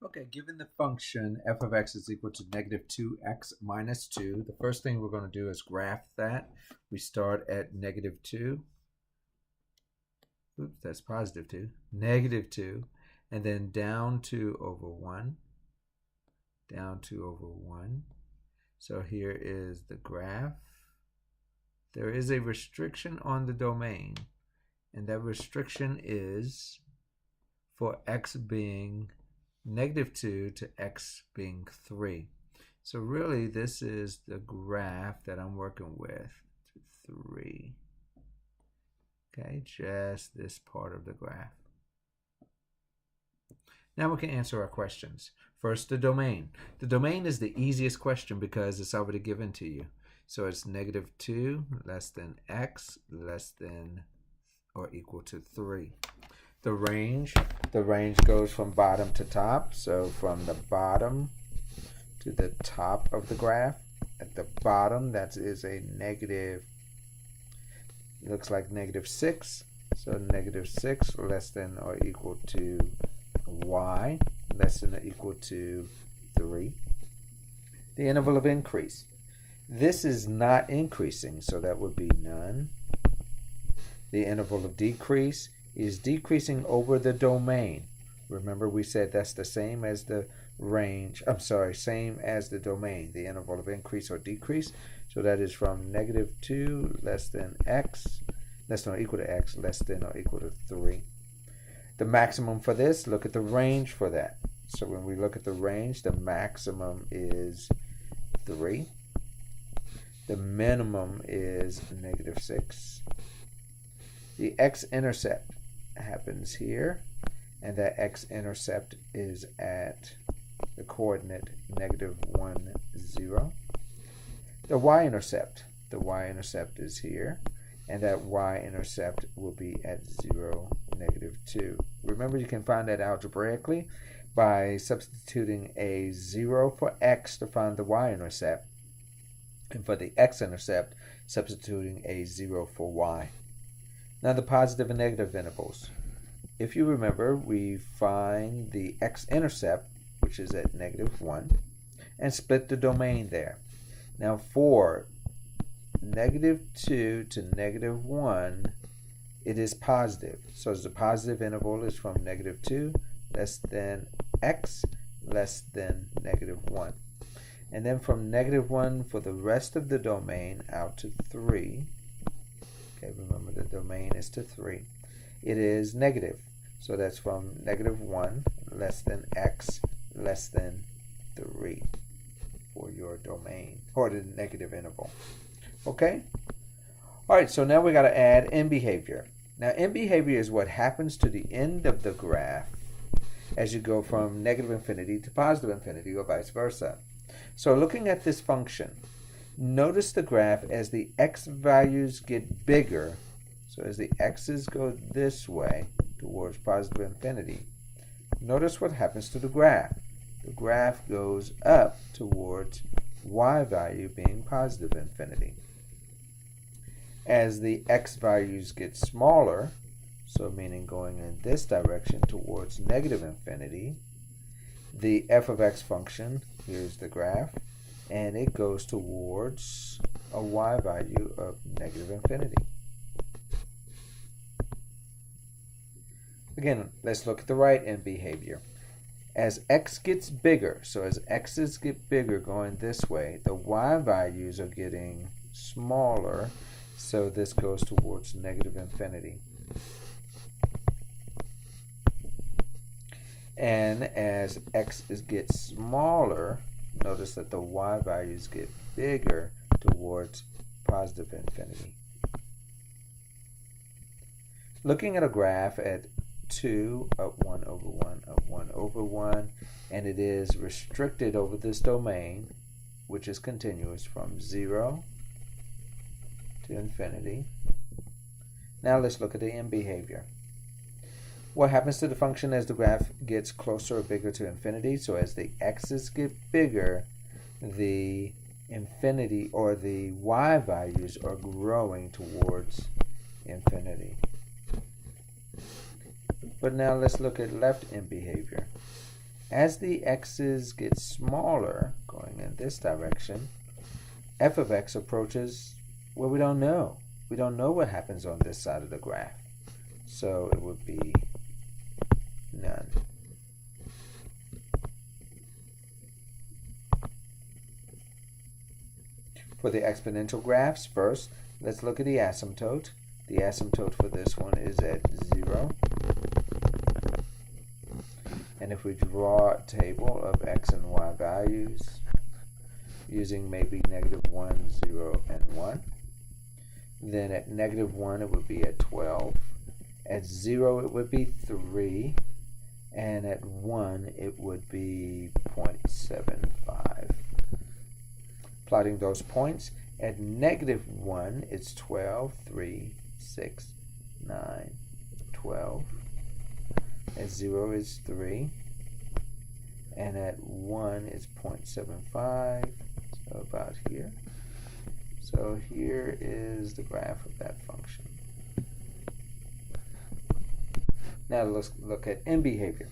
Okay, given the function f of x is equal to negative 2x minus 2, the first thing we're going to do is graph that. We start at negative 2. Oops, that's positive 2. Negative 2. And then down 2 over 1. Down 2 over 1. So here is the graph. There is a restriction on the domain. And that restriction is for x being negative 2 to x being 3. So really this is the graph that I'm working with, 3. Okay, just this part of the graph. Now we can answer our questions. First, the domain. The domain is the easiest question because it's already given to you. So it's negative 2 less than x less than or equal to 3. The range goes from bottom to top. So from the bottom to the top of the graph. At the bottom, that is a negative, it looks like negative 6. So negative 6 less than or equal to y less than or equal to 3. The interval of increase. This is not increasing, so that would be none. The interval of decrease is decreasing over the domain. Remember we said that's the same as the range, same as the domain, the interval of increase or decrease. So that is from negative 2 less than x, less than or equal to x, less than or equal to 3. The maximum for this, look at the range for that. So when we look at the range, the maximum is 3. The minimum is negative 6. The x-intercept happens here, and that x-intercept is at the coordinate negative 1, 0. The y-intercept is here, and that y-intercept will be at 0, negative 2. Remember, you can find that algebraically by substituting a 0 for x to find the y-intercept, and for the x-intercept, substituting a 0 for y. Now the positive and negative intervals. If you remember, we find the x-intercept, which is at negative 1, and split the domain there. Now for negative 2 to negative 1, it is positive. So the positive interval is from negative 2 less than x less than negative 1. And then from negative 1 for the rest of the domain out to 3. Okay, remember the domain is to 3. It is negative. So that's from negative 1 less than x less than 3 for your domain, or the negative interval. Okay? All right, so now we got to add end behavior. Now, end behavior is what happens to the end of the graph as you go from negative infinity to positive infinity, or vice versa. So looking at this function, notice the graph as the x values get bigger. So as the x's go this way towards positive infinity, notice what happens to the graph. The graph goes up towards y value being positive infinity. As the x values get smaller, so meaning going in this direction towards negative infinity, the f of x function, here's the graph, and it goes towards a y value of negative infinity. Again, let's look at the right end behavior. As x gets bigger, so as x's get bigger going this way, the y values are getting smaller, so this goes towards negative infinity. And as x gets smaller, notice that the y values get bigger towards positive infinity. Looking at a graph at 2 up 1 over 1 up 1 over 1, and it is restricted over this domain, which is continuous from 0 to infinity. Now let's look at the end behavior. What happens to the function as the graph gets closer or bigger to infinity? So as the x's get bigger, the infinity or the y values are growing towards infinity. But now let's look at left end behavior. As the x's get smaller, going in this direction, f of x approaches where we don't know. We don't know what happens on this side of the graph. So it would be none. For the exponential graphs, first, let's look at the asymptote. The asymptote for this one is at 0. And if we draw a table of x and y values using maybe -1, 0, and 1, then at -1 it would be at 12. At 0 it would be 3. And at 1 it would be 0.75. Plotting those points, at -1 it's 12, 3, 6, 9, 12. At 0 is 3. And at 1 it's 0.75. So about here. So here is the graph of that function. Now let's look at end behavior.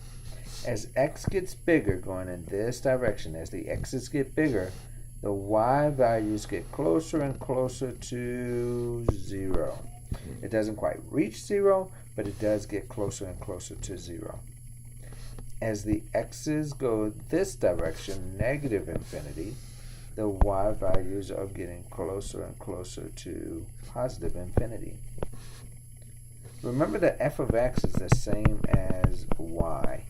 As x gets bigger, going in this direction, as the x's get bigger, the y values get closer and closer to 0. It doesn't quite reach 0, but it does get closer and closer to 0. As the x's go this direction, negative infinity, the y values are getting closer and closer to positive infinity. Remember that f of x is the same as y.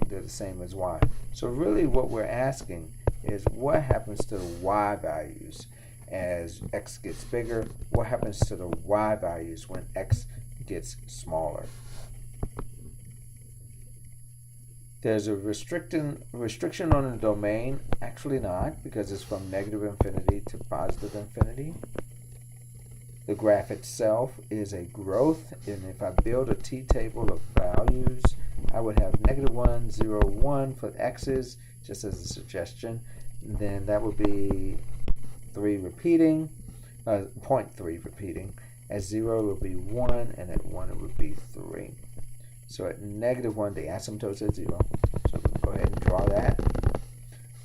They're the same as y. So really what we're asking is what happens to the y values as x gets bigger? What happens to the y values when x gets smaller? There's a restriction on the domain. Actually not, because it's from negative infinity to positive infinity. The graph itself is a growth, and if I build a t-table of values, I would have -1, 0, 1 for x's, just as a suggestion. And then that would be 3 repeating, 0.3 repeating. At 0 it would be 1, and at 1 it would be 3. So at -1, the asymptote is at 0. So we can go ahead and draw that.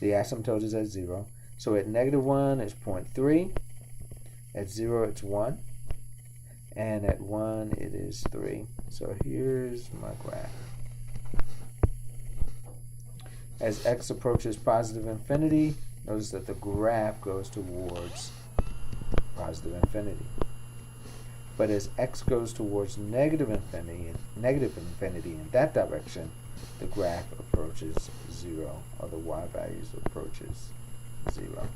The asymptote is at 0. So at -1 it's 0.3. At 0 it's 1. And at 1 it is 3. So here's my graph. As x approaches positive infinity, notice that the graph goes towards positive infinity. But as x goes towards negative infinity in that direction, the graph approaches 0, or the y values approaches 0.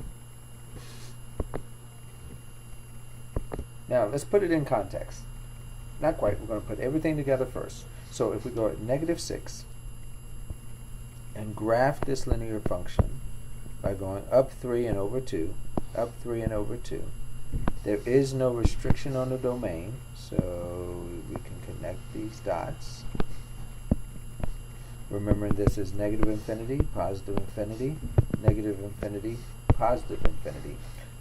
Now let's put it in context. Not quite. We're going to put everything together first. So if we go at -6 and graph this linear function by going up 3 and over 2, up 3 and over 2, there is no restriction on the domain, so we can connect these dots. Remembering this is negative infinity, positive infinity, negative infinity, positive infinity.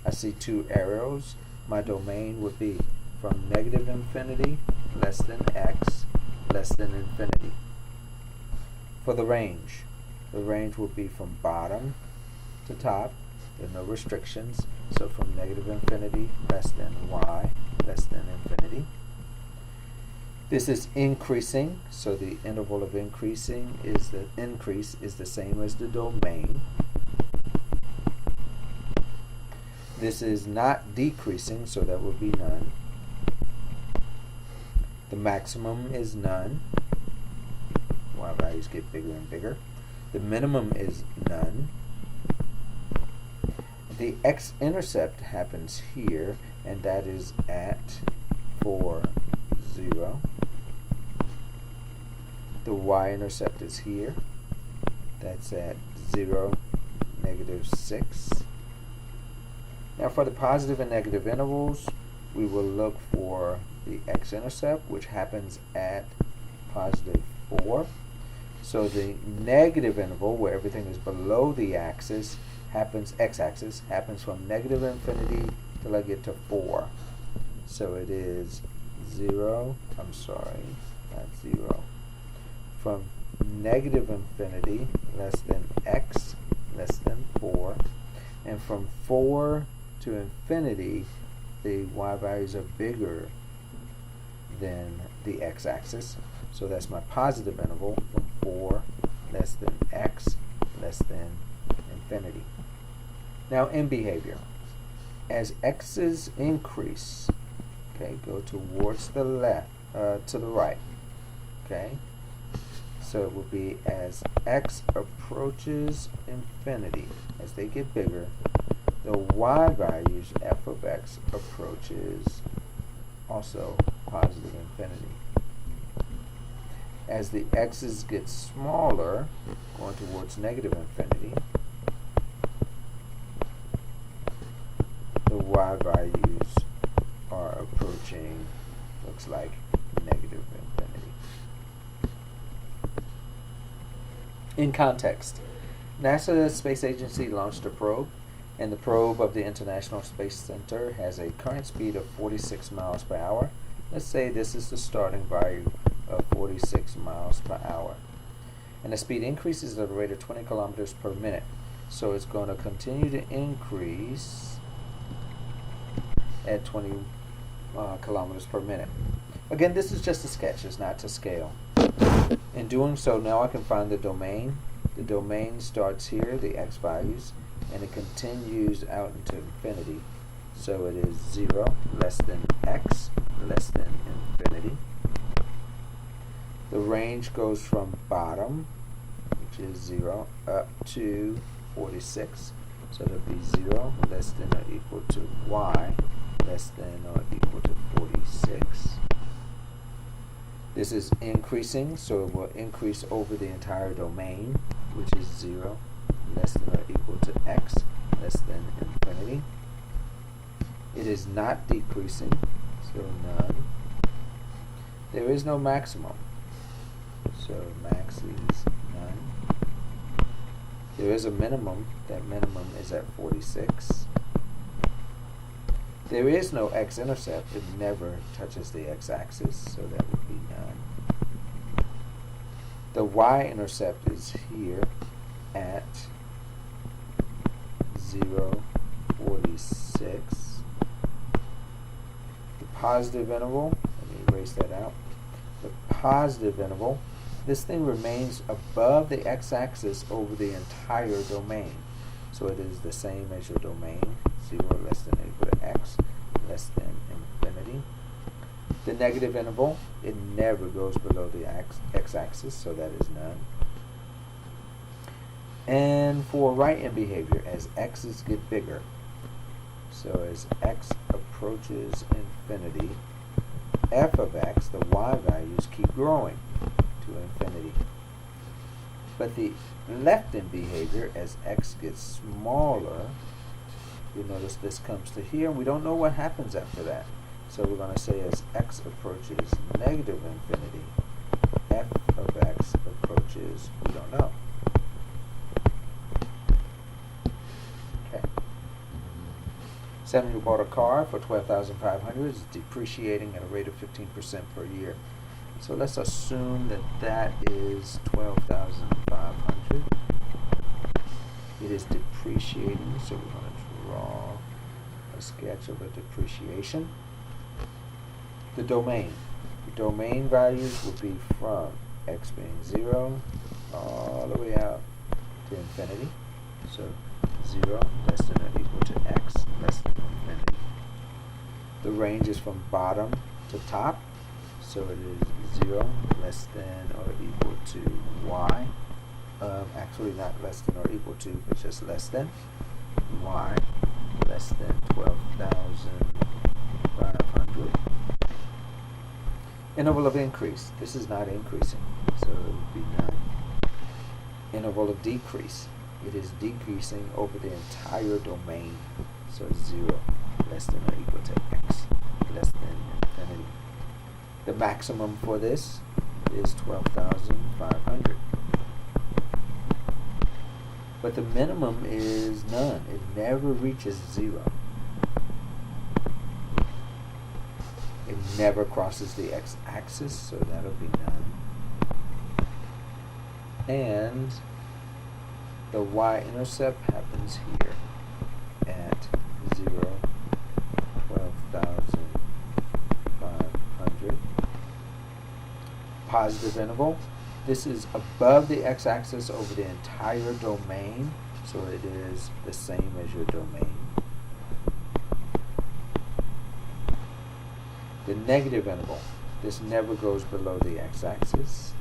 I see 2 arrows. My domain would be from negative infinity, less than x, less than infinity. For the range will be from bottom to top. There are no restrictions. So from negative infinity, less than y, less than infinity. This is increasing, so the interval of increasing is the increase is the same as the domain. This is not decreasing, so that would be none. The maximum is none. Y values get bigger and bigger. The minimum is none. The x-intercept happens here, and that is at 4, 0. The y-intercept is here. That's at 0, -6. Now for the positive and negative intervals, we will look for the x-intercept, which happens at positive 4. So the negative interval, where everything is below the axis, x-axis, happens from negative infinity till I get to 4. So it is 0, I'm sorry, not 0. From negative infinity less than x less than 4. And from 4 to infinity, the y values are bigger than the x-axis. So that's my positive interval from 4 less than x less than infinity. Now in behavior, as x's increase, okay, go towards the left, to the right, okay? So it will be as x approaches infinity, as they get bigger, the y values f of x approaches also positive infinity. As the x's get smaller, going towards negative infinity, the y values are approaching, looks like, negative infinity. In context, NASA Space Agency launched a probe, and the probe of the International Space Center has a current speed of 46 miles per hour. Let's say this is the starting value of 46 miles per hour. And the speed increases at a rate of 20 kilometers per minute. So it's going to continue to increase at 20 kilometers per minute. Again, this is just a sketch, it's not to scale. In doing so, now I can find the domain. The domain starts here, the x values, and it continues out into infinity. So it is 0 less than x less than infinity. The range goes from bottom, which is 0, up to 46. So it'll be 0 less than or equal to y less than or equal to 46. This is increasing, so it will increase over the entire domain, which is 0 less than or equal to x less than infinity. It is not decreasing, so none. There is no maximum, so max is none. There is a minimum, that minimum is at 46. There is no x-intercept, it never touches the x-axis, so that would be none. The y-intercept is here at 0, 46. The positive interval, let me erase that out. The positive interval, this thing remains above the x-axis over the entire domain. So it is the same as your domain, 0 less than or equal to x less than infinity. The negative interval, it never goes below the x-axis, so that is none. And for right-hand behavior, as x's get bigger, so as x approaches infinity, f of x, the y values, keep growing to infinity. But the left-hand behavior, as x gets smaller, you notice this comes to here, and we don't know what happens after that. So we're going to say as x approaches negative infinity, f of x approaches, we don't know. Okay. Samuel bought a car for $12,500. It's depreciating at a rate of 15% per year. So let's assume that that is $12,500. It is depreciating, so we're going to draw a sketch of a depreciation. The domain. The domain values will be from x being 0 all the way out to infinity. So 0 less than or equal to x less than infinity. The range is from bottom to top. So it is 0 less than or equal to y. Actually not less than or equal to, but just less than y less than 12,500. Interval of increase. This is not increasing, so it would be none. Interval of decrease. It is decreasing over the entire domain, so 0 less than or equal to x less than infinity. The maximum for this is 12,500. But the minimum is none. It never reaches 0. It never crosses the x-axis, so that'll be none. and the y-intercept happens here at 0, 12,500. Positive interval. This is above the x-axis over the entire domain, so it is the same as your domain. The negative interval. This never goes below the x-axis.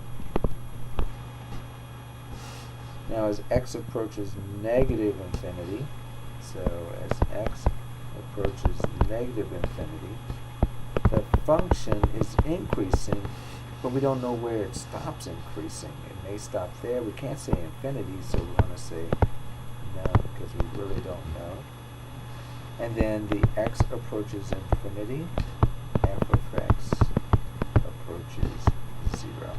Now as x approaches negative infinity, so as x approaches negative infinity, the function is increasing, but we don't know where it stops increasing. It may stop there. We can't say infinity, so we're going to say no because we really don't know. And then the x approaches infinity, f of x approaches 0.